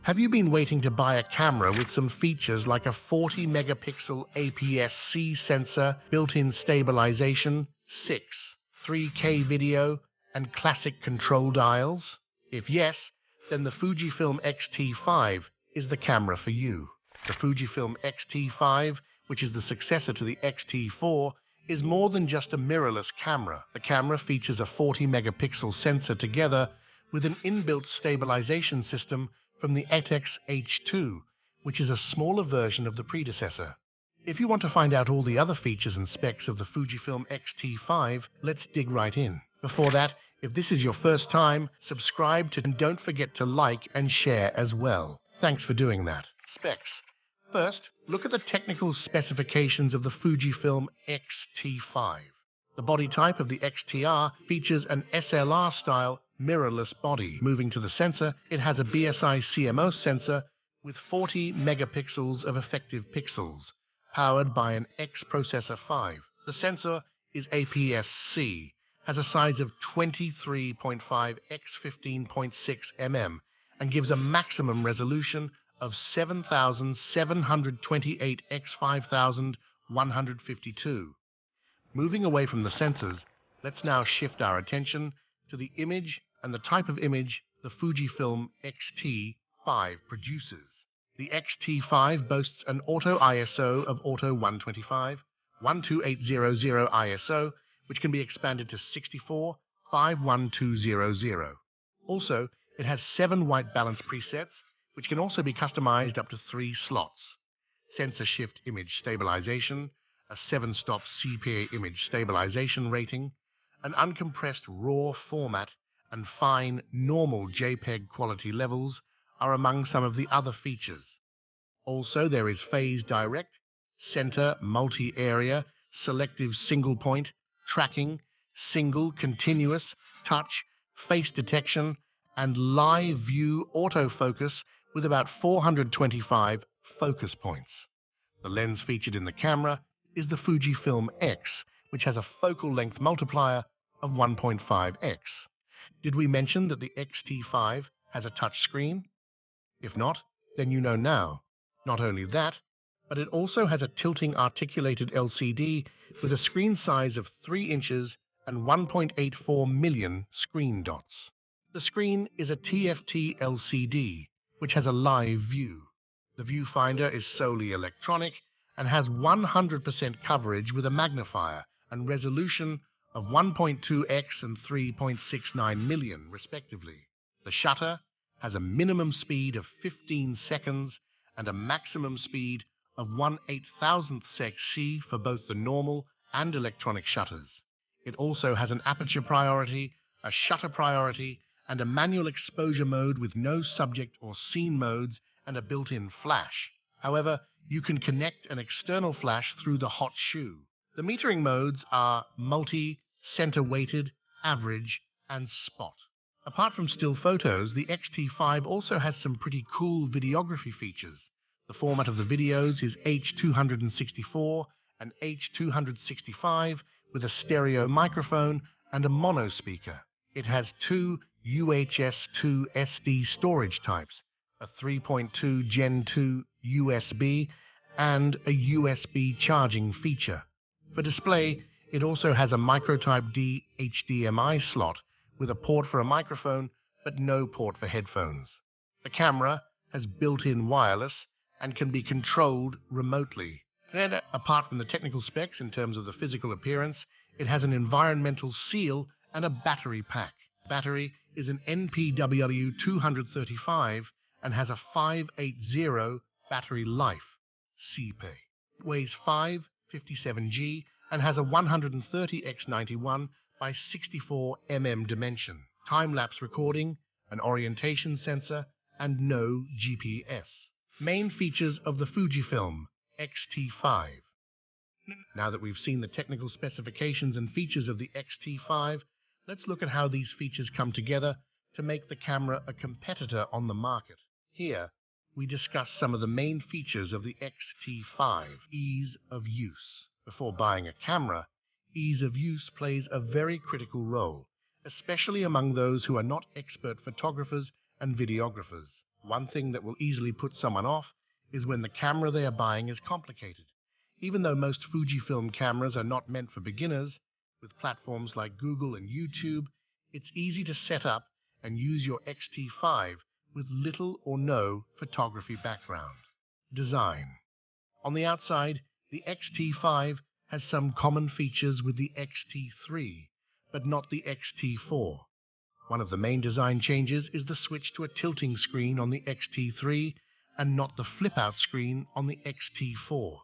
Have you been waiting to buy a camera with some features like a 40 megapixel APS-C sensor, built-in stabilization, 3K video, and classic control dials? If yes, then the Fujifilm X T5 is the camera for you. The Fujifilm X T5, which is the successor to the X T4, is more than just a mirrorless camera. The camera features a 40 megapixel sensor together with an inbuilt stabilization system from the ETX H2, which is a smaller version of the predecessor. If you want to find out all the other features and specs of the Fujifilm X T5, let's dig right in. Before that, if this is your first time, subscribe and don't forget to like and share as well. Thanks for doing that. Specs. First, look at the technical specifications of the Fujifilm X T5. The body type of the XTR features an SLR-style mirrorless body. Moving to the sensor, it has a BSI CMOS sensor with 40 megapixels of effective pixels, powered by an X Processor 5. The sensor is APS-C, has a size of 23.5 x 15.6 mm, and gives a maximum resolution of 7,728 x 5,152. Moving away from the sensors, let's now shift our attention to the image and the type of image the Fujifilm X T5 produces. The X T5 boasts an auto ISO of auto 125, 12800 ISO, which can be expanded to 64, 51200. Also, it has 7 white balance presets, which can also be customized up to 3 slots. Sensor shift image stabilization, a 7-stop CPA image stabilization rating, an uncompressed RAW format, and fine normal JPEG quality levels are among some of the other features. Also, there is phase direct, center multi-area, selective single point, tracking, single continuous, touch, face detection, and live view autofocus with about 425 focus points. The lens featured in the camera is the Fujifilm X, which has a focal length multiplier of 1.5x. Did we mention that the X T5 has a touch screen? If not, then you know now. Not only that, but it also has a tilting articulated LCD with a screen size of 3 inches and 1.84 million screen dots. The screen is a TFT LCD, which has a live view. The viewfinder is solely electronic and has 100% coverage with a magnifier and resolution of 1.2x and 3.69 million, respectively. The shutter has a minimum speed of 15 seconds and a maximum speed of 1/8000th sec for both the normal and electronic shutters. It also has an aperture priority, a shutter priority, and a manual exposure mode with no subject or scene modes and a built-in flash. However, you can connect an external flash through the hot shoe. The metering modes are multi, center-weighted, average, and spot. Apart from still photos, the X T5 also has some pretty cool videography features. The format of the videos is H264 and H265 with a stereo microphone and a mono speaker. It has 2 UHS-2 SD storage types, a 3.2 Gen 2 USB, and a USB charging feature. For display, it also has a microtype D HDMI slot with a port for a microphone but no port for headphones. The camera has built-in wireless and can be controlled remotely. And apart from the technical specs in terms of the physical appearance, it has an environmental seal and a battery pack. Battery is an NPWW235 and has a 580 battery life, CP. It weighs 557 g and has a 130x91 by 64 mm dimension, time-lapse recording, an orientation sensor, and no GPS. Main features of the Fujifilm X T5. Now that we've seen the technical specifications and features of the X T5, let's look at how these features come together to make the camera a competitor on the market. Here, we discuss some of the main features of the X T5. Ease of use. Before buying a camera, ease of use plays a very critical role, especially among those who are not expert photographers and videographers. One thing that will easily put someone off is when the camera they are buying is complicated. Even though most Fujifilm cameras are not meant for beginners, with platforms like Google and YouTube, it's easy to set up and use your X-T5 with little or no photography background. Design. On the outside, the X-T5 has some common features with the X-T3, but not the X-T4. One of the main design changes is the switch to a tilting screen on the X-T3 and not the flip-out screen on the X-T4.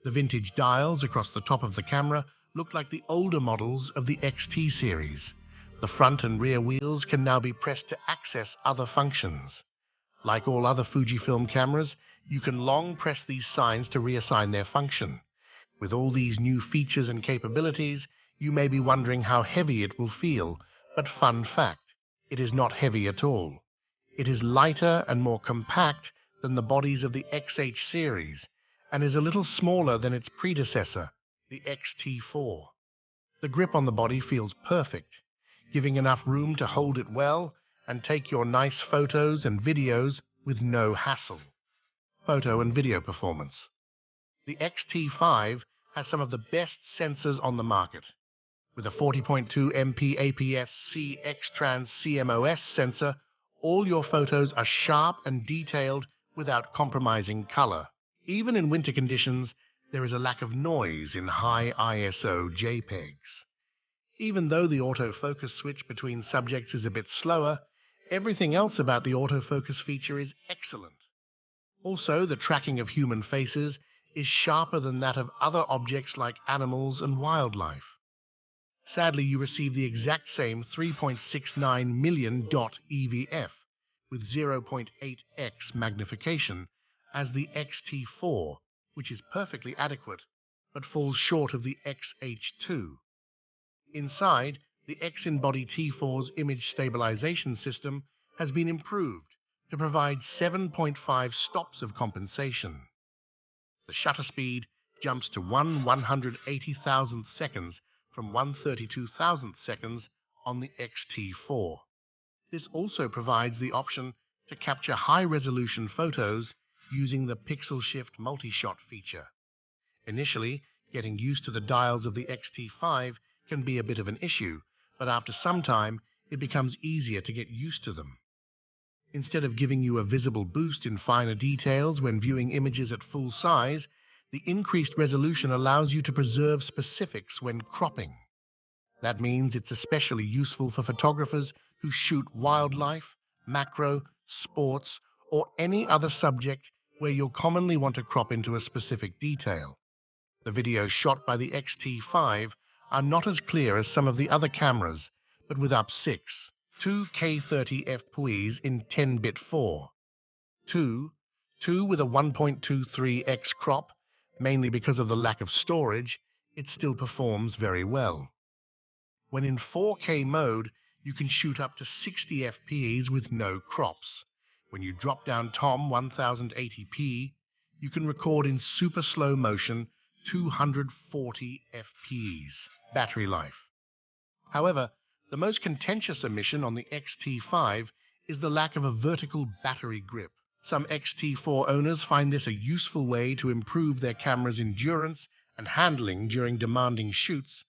The vintage dials across the top of the camera look like the older models of the XT series. The front and rear wheels can now be pressed to access other functions. Like all other Fujifilm cameras, you can long press these signs to reassign their function. With all these new features and capabilities, you may be wondering how heavy it will feel, but fun fact, it is not heavy at all. It is lighter and more compact than the bodies of the XH series, and is a little smaller than its predecessor, the X-T4. The grip on the body feels perfect, giving enough room to hold it well and take your nice photos and videos with no hassle. Photo and video performance. The X-T5 has some of the best sensors on the market. With a 40.2 MP APS-C X-Trans CMOS sensor, all your photos are sharp and detailed without compromising color. Even in winter conditions, there is a lack of noise in high ISO JPEGs. Even though the autofocus switch between subjects is a bit slower, everything else about the autofocus feature is excellent. Also, the tracking of human faces is sharper than that of other objects like animals and wildlife. Sadly, you receive the exact same 3.69 million dot EVF with 0.8x magnification as the X-T4, which is perfectly adequate, but falls short of the XH2. Inside, the X-in-body T4's image stabilization system has been improved to provide 7.5 stops of compensation. The shutter speed jumps to 1/180,000th seconds from 1/32,000th seconds on the X-T4. This also provides the option to capture high-resolution photos using the pixel shift multi-shot feature. Initially, getting used to the dials of the X-T5 can be a bit of an issue, but after some time, it becomes easier to get used to them. Instead of giving you a visible boost in finer details when viewing images at full size, the increased resolution allows you to preserve specifics when cropping. That means it's especially useful for photographers who shoot wildlife, macro, sports, or any other subject where you'll commonly want to crop into a specific detail. The videos shot by the X-T5 are not as clear as some of the other cameras, but with up6, 2K30 fps in 10-bit 4, 2 with a 1.23x crop, mainly because of the lack of storage, it still performs very well. When in 4K mode, you can shoot up to 60 fps with no crops. When you drop down TOM 1080p, you can record in super slow motion 240 fps. Battery life. However, the most contentious omission on the X-T5 is the lack of a vertical battery grip. Some X-T4 owners find this a useful way to improve their camera's endurance and handling during demanding shoots,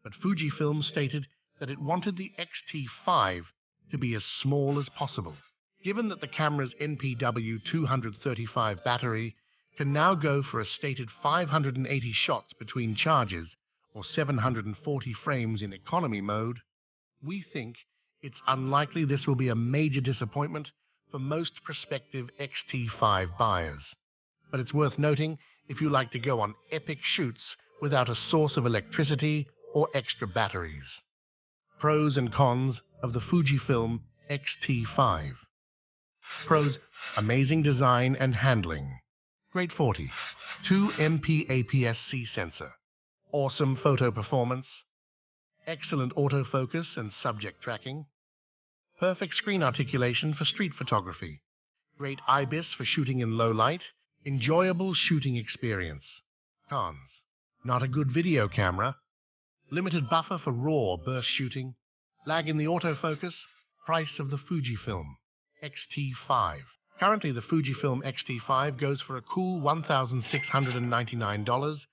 but Fujifilm stated that it wanted the X-T5 to be as small as possible. Given that the camera's NPW 235 battery can now go for a stated 580 shots between charges, or 740 frames in economy mode, we think it's unlikely this will be a major disappointment for most prospective X-T5 buyers. But it's worth noting if you like to go on epic shoots without a source of electricity or extra batteries. Pros and cons of the Fujifilm X T5. Pros: amazing design and handling. Great 40, 2 MP APS-C sensor. Awesome photo performance. Excellent autofocus and subject tracking. Perfect screen articulation for street photography. Great IBIS for shooting in low light. Enjoyable shooting experience. Cons: not a good video camera. Limited buffer for raw burst shooting. Lag in the autofocus. Price of the Fujifilm X T5. Currently, the Fujifilm X T5 goes for a cool $1,699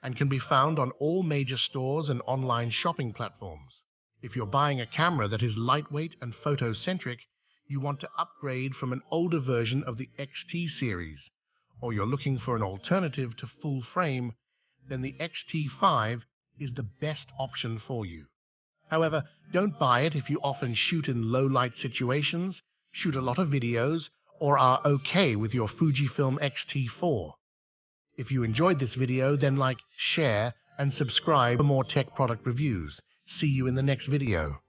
and can be found on all major stores and online shopping platforms. If you're buying a camera that is lightweight and photocentric, you want to upgrade from an older version of the XT series, or you're looking for an alternative to full frame, then the X T5 is the best option for you. However, don't buy it if you often shoot in low-light situations, shoot a lot of videos, or are okay with your Fujifilm X T4. If you enjoyed this video, then like, share, and subscribe for more tech product reviews. See you in the next video.